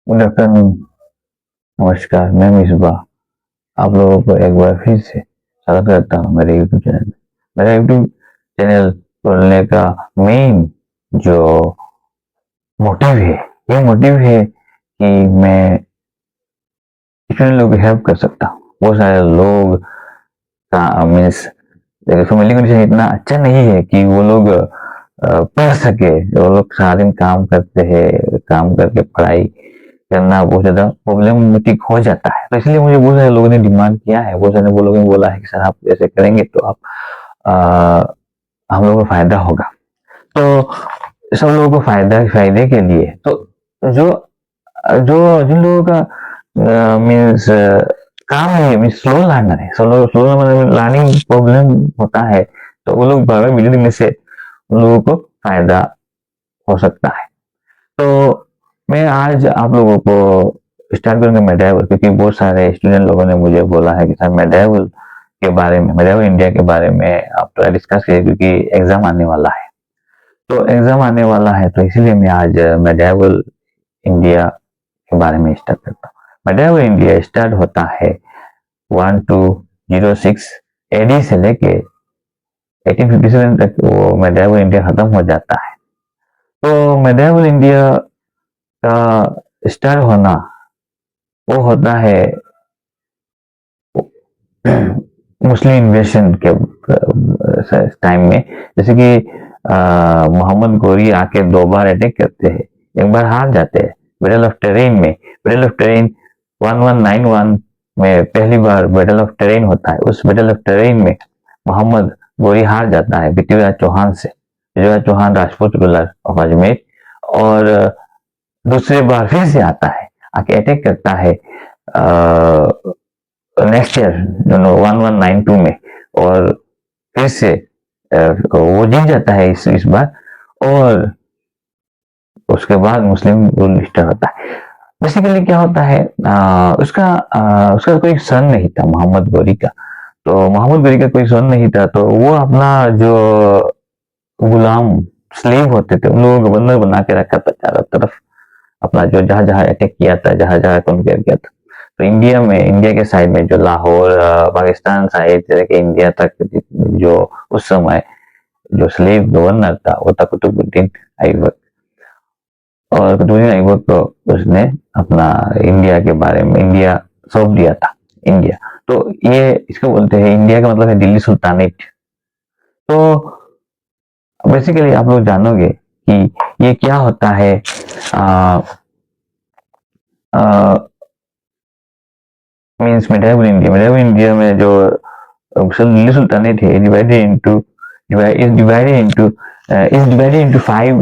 Good afternoon. नमस्कार, मैं मिसबा आप लोगों को एक बार फिर से स्वागत करता हूँ मेरे यूट्यूब चैनल में। मेरा यूट्यूब चैनल खोलने का मेन जो मोटिव है, ये मोटिव है कि मैं इतने लोगों की हेल्प कर सकता हूँ। बहुत सारे लोग का मीन्स फैमिली कंडीशन इतना अच्छा नहीं है कि वो लोग पढ़ सके। वो लोग सारा दिन काम करते हैं, काम करके पढ़ाई करना बहुत ज्यादा प्रॉब्लमेटिक हो जाता है। तो इसलिए मुझे बहुत सारे लोगों ने डिमांड किया है, बहुत सारे लोगों ने बोला है कि सर आप ऐसे करेंगे तो आप हम लोगों को फायदा होगा। तो सब लोगों को फायदे के लिए तो जो जो जिन लोगों का मीन्स काम है, मीन्स स्लो लर्नर है, स्लो लर्निंग प्रॉब्लम होता है, तो वो लोग बार बार वीडियो देखने से उन लोगों को फायदा हो सकता है। तो मैं आज आप लोगों को स्टार्ट करूंगा मेडएवल, क्योंकि बहुत सारे स्टूडेंट लोगों ने मुझे बोला है कि सर मेडएवल के बारे में, मेडएवल इंडिया के बारे में आप थोड़ा डिस्कस करिए, क्योंकि एग्जाम आने वाला है। तो एग्जाम आने वाला है, तो इसीलिए मैं आज मेडएवल इंडिया के बारे में स्टार्ट करता हूँ। मेडएवल इंडिया स्टार्ट होता है 1206 एडी से लेके 1857 तक वो मेडएवल इंडिया खत्म हो जाता है। तो मेडएवल इंडिया का स्टार्ट होना वो होता है मुस्लिम इन्वेशन के टाइम में। जैसे कि मोहम्मद गोरी आके 2 बार अटैक करते हैं, एक बार हार जाते हैं बैटल ऑफ टेरेन में। बैटल ऑफ टेरेन 1191 में पहली बार बैटल ऑफ टेरेन होता है। उस बैटल ऑफ टेरेन में मोहम्मद गोरी हार जाता है पृथ्वीराज चौहान से। पृथ्वीराज चौहान राजपूत रूलर ऑफ अजमेर, और दूसरे बार फिर से आता है, आके अटैक करता है नेक्स्ट ईयर 1192 में, और फिर से वो जीत जाता है इस बार, और उसके बाद मुस्लिम रूल स्टार्ट होता है। बेसिकली क्या होता है, उसका कोई सन नहीं था मोहम्मद गोरी का। तो मोहम्मद गोरी का कोई सन नहीं था, तो वो अपना जो गुलाम स्लेव होते थे उन लोगों को बंदर बना के रखा था चारों तरफ। अपना जो जहां जहां अटैक किया था, जहां जहां कॉन्कर किया था। तो इंडिया के साइड में जो लाहौर, पाकिस्तान साइड से लेके इंडिया तक, जो उस समय जो स्लेव गवर्नर था वो था कुतुबुद्दीन ऐबक। और कुतुबुद्दीन ऐबक को उसने अपना इंडिया के बारे में इंडिया सौंप दिया था। इंडिया, तो ये इसको बोलते हैं, इंडिया का मतलब है दिल्ली सुल्तानेट। तो बेसिकली आप लोग जानोगे कि ये क्या होता है। मीन्स मेडीवल इंडिया में जो दिल्ली सुल्तानेट है divided into five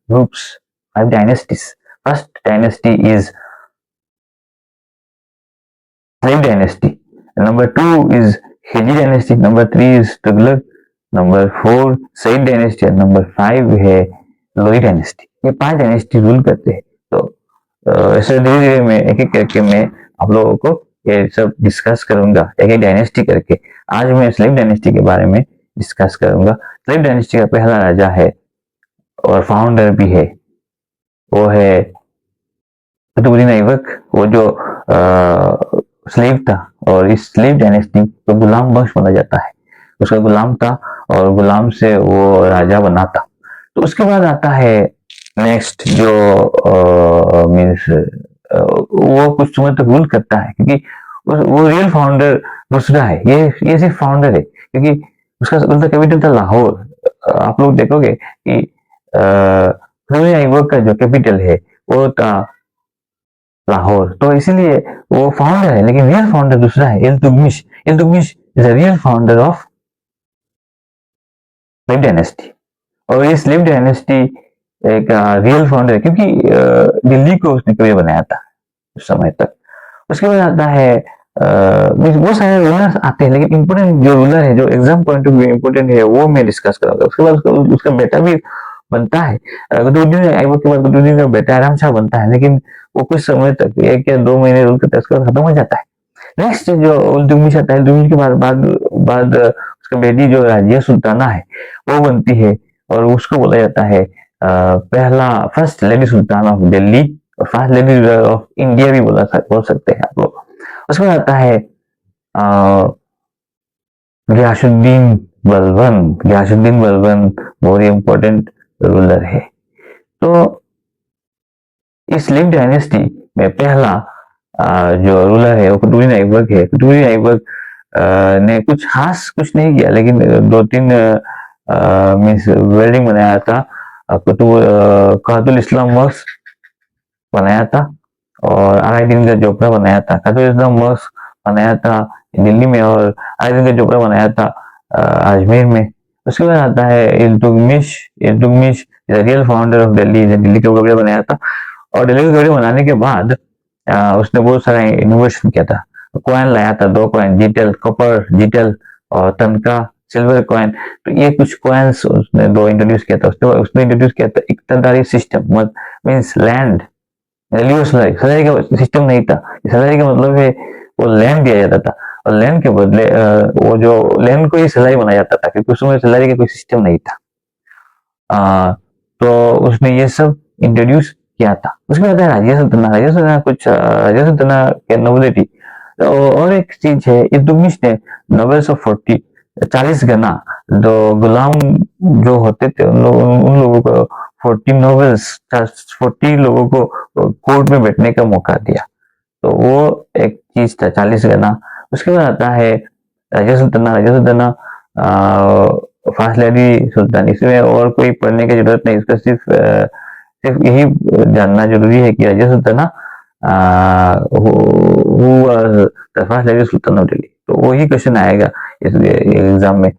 groups, 5 dynasties. First dynasty is Slave dynasty. Number 2 is Khilji dynasty. Number 3 is Tughlaq. Number 4 Said dynasty. और नंबर 5 है लोही डायनेस्टी। ये 5 डायनेस्टी रूल करते हैं। तो ऐसे धीरे धीरे मैं एक एक करके मैं आप लोगों को ये सब डिस्कस करूंगा, एक एक डायनेस्टी करके। आज मैं स्लेव डायनेस्टी के बारे में डिस्कस करूंगा। स्लेव डायनेस्टी का पहला राजा है और फाउंडर भी है, वो है कुतुबुद्दीन ऐबक। वो जो स्लेव था, और इस स्लेव डायनेस्टी को गुलाम वंश माना जाता है। उसका गुलाम था और गुलाम से वो राजा बना था। तो उसके बाद आता है नेक्स्ट जो मीन्स वो कुछ समय तक रूल करता है, क्योंकि वो रियल फाउंडर दूसरा है। ये सिर्फ फाउंडर है, क्योंकि उसका कैपिटल था लाहौर। आप लोग देखोगे कि का जो कैपिटल है वो था लाहौर। तो इसीलिए वो फाउंडर है, लेकिन रियल फाउंडर दूसरा है, Iltutmish. Iltutmish is a real founder of slave dynasty. और ये स्लेव डायनेस्टी एक रियल फाउंडर है, क्योंकि दिल्ली को उसने कभी बनाया था उस समय तक। उसके बाद आता है बहुत सारे रूलर्स आते हैं, लेकिन इंपोर्टेंट जो रूलर है, जो exam point of view important है, वो मैं डिस्कस करूंगा। उसके बाद उसका बेटा भी बनता है। कुतुबुद्दीन ऐबक के बाद कुतुबुद्दीन का बेटा आराम शाह बनता है, लेकिन वो कुछ समय तक 1 या 2 महीने रूल करता है, उसके बाद खत्म हो जाता है। नेक्स्ट जो इल्तुतमिश आता है, इल्तुतमिश के बाद उसका बेटी जो राजिया सुल्ताना है वो बनती है, और उसको बोला जाता है पहला first lady sultan of Delhi first lady of India भी बोल सकते हैं आप लोग। उसके बाद आता है गयासुद्दीन बलबन। गयासुद्दीन बलबन बहुत ही इंपॉर्टेंट रूलर है। तो इस लिंक डायनेस्टी में पहला जो रूलर है वो कुतुबुद्दीन ऐबक है। कुतुबुद्दीन ऐबक ने कुछ खास कुछ नहीं किया, लेकिन 2-3 मीन्स बिल्डिंग बनाया था। कातुल इस्लाम मॉस्क बनाया था और अलाउद्दीन का झोपड़ा बनाया था। कातुल इस्लाम मॉस्क बनाया था दिल्ली में और अलाउद्दीन का झोपड़ा बनाया था अजमेर में। उसके बाद आता है Iltutmish. Iltutmish real founder of Delhi, Delhi का झोपड़ा बनाया था और दिल्ली का झोपड़ा बनाने के बाद उसने बहुत सारा इनोवेशन किया था। कॉइन लाया था, 2 कॉइन, जीटेल कॉपर जीटेल और तनका सिल्वर कॉइन। तो ये कुछ कॉइन्स उसने 2 इंट्रोड्यूस किया था। उसने इंट्रोड्यूस किया था इक्तदारी सिस्टम, मीन्स लैंड सैलरी का सिस्टम नहीं था। सैलरी का मतलब है वो लैंड दिया जाता था और लैंड के बदले वो जो लैंड को ही सैलरी बनाया जाता था, क्योंकि उस समय सैलरी का कोई सिस्टम नहीं था। तो उसने ये सब इंट्रोड्यूस किया था। उसके बाद राजिया सुल्ताना। राजिया सुल्ताना के नोबिलिटी। तो और एक चीज है, इल्तुतमिश ने नोबल्स ऑफ 40 गना जो गुलाम जो होते थे उन लोगों को 40 लोगों को कोर्ट में बैठने का मौका दिया। तो वो एक चीज था, 40 गना। उसके बाद आता है राजिया सुल्ताना। राजिया सुल्ताना फर्स्ट लेडी सुल्तान। इसमें और कोई पढ़ने की जरूरत नहीं, इसका सिर्फ यही जानना जरूरी है कि Razia Sultana first lady sultan of Delhi. तो वही क्वेश्चन आएगा इस एग्जाम में।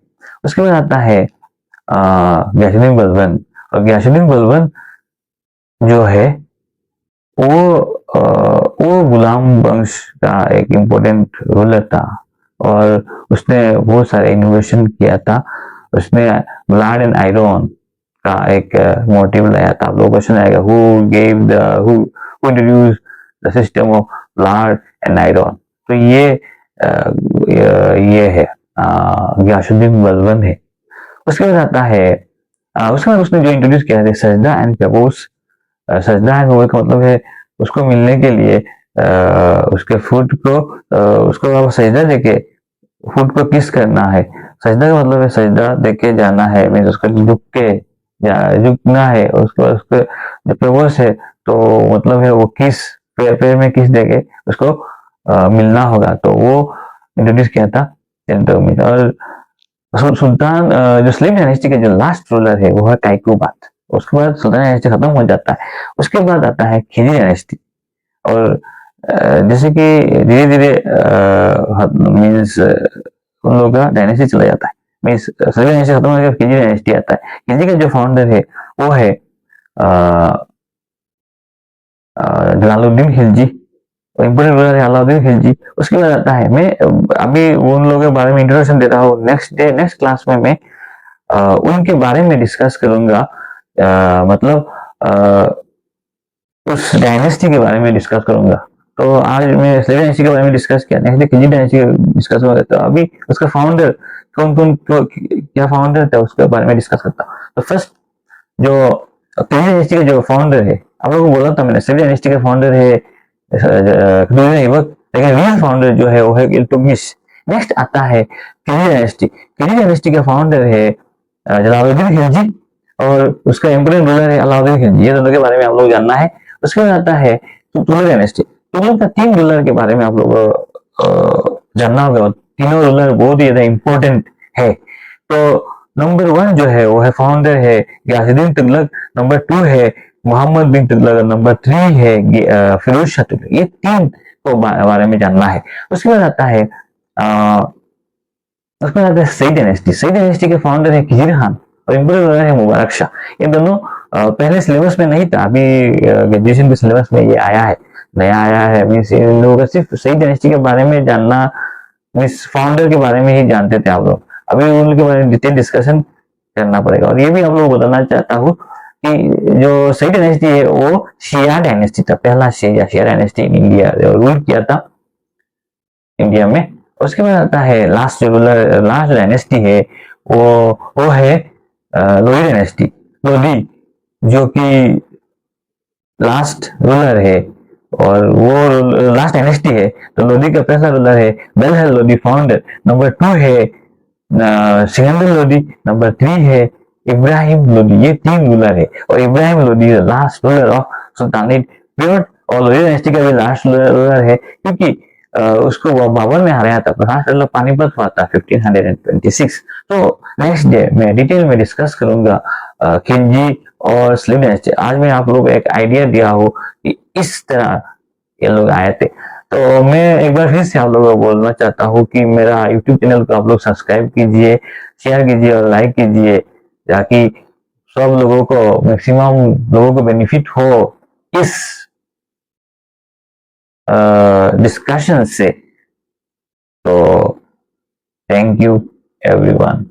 उसके बाद आता है गयासुद्दीन बलबन। और गयासुद्दीन बलबन जो है वो गुलाम वंश का एक इम्पोर्टेंट रूलर था और उसने बहुत सारे इनोवेशन किया था। उसने ब्लड एंड आयरन का एक मोटिव लाया था। आप लोग क्वेश्चन आएगा, who introduce the system of blood and iron. तो ये है गयासुद्दीन बलबन है। उसके बाद आता है उसके बाद उसने जो इंट्रोड्यूस किया था सजदा एंड प्रपोज। सजदा एंड प्रपोज का मतलब है उसको मिलने के लिए उसके फुट को उसको आप सजदा देके फुट को किस करना है। सजदा का मतलब है सजदा देके जाना है, मीन्स उसको झुकना है। उसको जब प्रपोज है तो मतलब है वो किस पैर में किस देके उसको मिलना होगा। तो वो इंट्रोड्यूस किया था इल्तुतमिश। और सुल्तान जो स्लिम डायनेस्टी का जो लास्ट रूलर है वो है काइकुबाद। उसके बाद सुल्तान डायनेस्टी खत्म हो जाता है। उसके बाद आता है खिलजी डायनेस्टी। और जैसे कि धीरे धीरे मीन्स उन लोगों का डायनेस्टी चला जाता है। मीन्स स्लिम डायनेस्टी खत्म होकर खिलजी डायनेस्टी आता है। खिलजी का जो फाउंडर है वो है जलालुद्दीन खिलजी। इम्पोर्टेंट रूलर है अलाउद्दीन खिलजी। उसके बाद आता है, मैं अभी उन लोगों के बारे में इंट्रोडक्शन दे रहा हूँ। नेक्स्ट क्लास में मैं उनके बारे में डिस्कस करूंगा। मतलब उस डायनेस्टी के बारे में डिस्कस करूंगा। तो आज मैं स्लेव डायनेस्टी के बारे में डिस्कस किया, नेक्स्ट खिलजी डायनेस्टी डिस्कस होगा। तो अभी उसका फाउंडर कौन क्या फाउंडर था उसके बारे में डिस्कस करता हूँ। तो फर्स्ट जो खिलजी डायनेस्टी का जो फाउंडर है, आप लोगों को बोला था मैंने, स्लेव डायनेस्टी का फाउंडर है कुतुबुद्दीन ऐबक, लेकिन रियल फाउंडर जो है वो है इल्तुतमिश। नेक्स्ट आता है खिलजी डायनेस्टी। खिलजी डायनेस्टी का फाउंडर है जलालुद्दीन खिलजी और उसका इम्पोर्टेंट रूलर है अलाउद्दीन खिलजी। ये दोनों के बारे में आप लोग जानना है। उसके बाद आता है तुगलक डायनेस्टी। तुगलक का 3 रूलर के बारे में आप लोग जानना होगा। तीनों रूलर बहुत ही ज्यादा इम्पोर्टेंट है। तो नंबर 1 जो है वो है फाउंडर है गयासुद्दीन तुगलक, नंबर 2 है मोहम्मद बिन तुगलक, नंबर 3 है फिरोज शाह तुगलक। ये 3 को बारे में जानना है। उसके बाद आता है सईद डायनेस्टी। सईद डायनेस्टी के फाउंडर है खिजर खान और इम्पोर्टेंट है मुबारक शाह। ये दोनों पहले सिलेबस में नहीं था, अभी ग्रेजुएशन के सिलेबस में ये आया है, नया आया है। मीन्स इन लोगों का सिर्फ सईद डायनेस्टी के बारे में जानना, मीन्स फाउंडर के बारे में ही जानते थे आप लोग। अभी उनके बारे में डिटेल डिस्कशन करना पड़ेगा। और ये भी आप लोग बताना चाहता हूँ कि जो सईद डायनेस्टी है वो शिया डायनेस्टी था, पहला शिया डायनेस्टी इन इंडिया रूल किया था इंडिया में। उसके बाद आता है लास्ट डायनेस्टी है वो है लोधी डायनेस्टी। लोधी जो कि लास्ट रूलर है और वो लास्ट डायनेस्टी है, तो लोधी का पहला रूलर है बेलहल लोधी फाउंडर, नंबर 2 है सिकंदर लोधी, नंबर 3 है इब्राहिम लोधी। ये 3 रूलर है और Ibrahim Lodhi last ruler of sultanate pure, और लोधी डायनेस्टी का भी लास्ट रूलर है, क्योंकि उसको वो बाबर ने हराया था, लास्ट रूलर पानीपत हुआ था 1526। तो नेक्स्ट डे मैं डिटेल में डिस्कस करूंगा खिलजी और स्लिम डायनेस्टी। आज मैं आप लोग को एक आइडिया दिया हो कि इस तरह ये लोग आए थे। तो मैं एक बार फिर से आप लोगों को बोलना चाहता हूँ कि मेरा यूट्यूब चैनल को आप लोग सब्सक्राइब कीजिए, शेयर कीजिए और लाइक कीजिए, ताकि सब लोगों को, मैक्सिमम लोगों को बेनिफिट हो इस डिस्कशन से। तो थैंक यू एवरीवन।